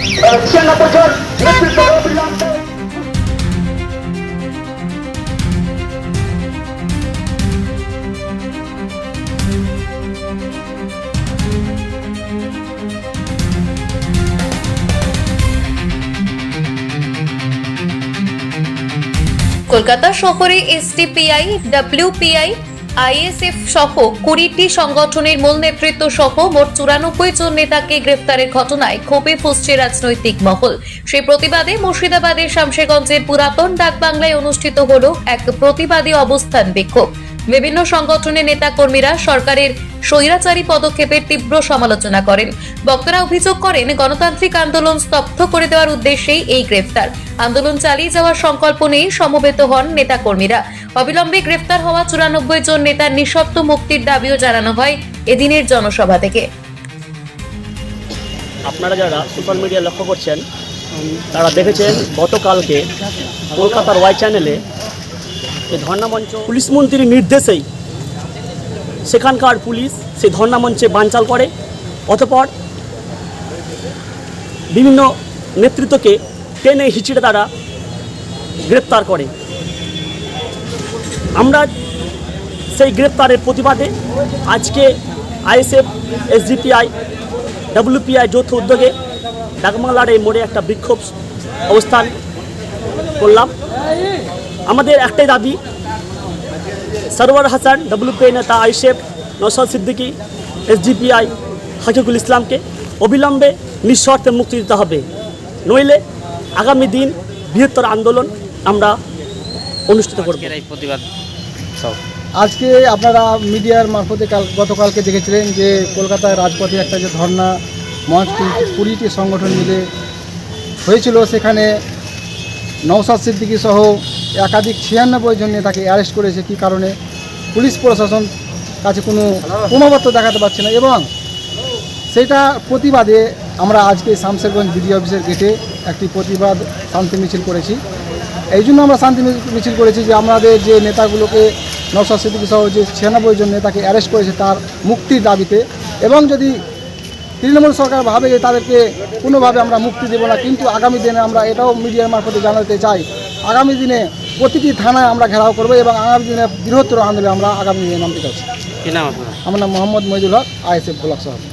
96 জন নেতৃত্ব অবিলম্বে কলকাতা শহরে এসডিপিআই, ডব্লিউপিআই, আইএসএফ সহ 20টি সংগঠনের মূল নেতৃত্ব সহ মোট 94 জন নেতাকে গ্রেফতারের ঘটনায় ক্ষোভে ফুঁসছে রাজনৈতিক মহল। সেই প্রতিবাদে মুর্শিদাবাদের শামশেরগঞ্জের পুরাতন ডাকবাংলায় অনুষ্ঠিত হলো এক প্রতিবাদী অবস্থান বিক্ষোভ। বিভিন্ন সংগঠনের নেতাকর্মীরা সরকারের স্বৈরাচারী পদক্ষেপের তীব্র সমালোচনা করেন। বক্তারা অভিযোগ করেন, গণতান্ত্রিক আন্দোলন স্তব্ধ করে দেওয়ার উদ্দেশ্যেই এই গ্রেফতার। আন্দোলন চালিয়ে যাওয়ার সংকল্প নিয়ে সমবেত হন নেতাকর্মীরা। অবিলম্বে গ্রেফতার হওয়া 94 জন নেতার নিঃশর্ত মুক্তির দাবিও জানানো হয় এদিনের জনসভা থেকে। আপনারা যারা সোশ্যাল মিডিয়া লক্ষ্য করছেন তারা দেখেছেন গতকালকে কলকাতার ওয়াই চ্যানেলে এই ধর্ণামঞ্চ পুলিশ মন্ত্রীর নির্দেশেই সেখানকার পুলিশ সেই ধর্ণামঞ্চে বানচাল করে, অতঃপর বিভিন্ন নেতৃত্বকে টেনে হিঁচড়ে তারা গ্রেপ্তার করে। আমরা সেই গ্রেপ্তারের প্রতিবাদে আজকে আইএসএফ, এসডিপিআই, ডব্লিউপিআই যৌথ উদ্যোগে ডাকবাংলার এই মোড়ে একটা বিক্ষোভ অবস্থান করলাম। আমাদের একটাই দাবি, সরওয়ার হাসান, ডব্লিউপিআই নেতা আইএসএফ, নওশাদ সিদ্দিকী, এসডিপিআই হাকিকুল ইসলামকে অবিলম্বে নিঃশর্তে মুক্তি দিতে হবে, নইলে আগামী দিন বৃহত্তর আন্দোলন আমরা অনুষ্ঠিত করব। এই প্রতিবাদ আজকে আপনারা মিডিয়ার মারফতে গতকালকে দেখেছিলেন যে কলকাতায় রাজপথে একটা যে ধর্ণা মঞ্চ 20টি সংগঠন মিলে হয়েছিল, সেখানে নওশাদ সিদ্দিকী সহ একাধিক 96 জন নেতাকে অ্যারেস্ট করেছে। কী কারণে পুলিশ প্রশাসন কাছে কোনো প্রমাণপত্র দেখাতে পারছে না, এবং সেটা প্রতিবাদে আমরা আজকে শামশেরগঞ্জ বিডিও অফিসের গেটে একটি প্রতিবাদ শান্তি মিছিল করেছি। এই জন্য আমরা শান্তি মিছিল করেছি যে আমাদের যে নেতাগুলোকে নওশাদ সিদ্দিকী সহ যে 96 জন নেতাকে অ্যারেস্ট করেছে তার মুক্তির দাবিতে, এবং যদি তৃণমূল সরকার ভাবে যে তাদেরকে কোনোভাবে আমরা মুক্তি দেব না, কিন্তু আগামী দিনে আমরা এটাও মিডিয়ার মারফতে জানাতে চাই, আগামী দিনে প্রতিটি থানায় আমরা ঘেরাও করব এবং আগামী দিনে বৃহত্তর আন্দোলনে আমরা আগামী দিনে নামতে চাচ্ছি। কি নাম আপনার? আমার নাম মোহাম্মদ মহিদুল হক, আইএসএফ ব্লক সভাপতি।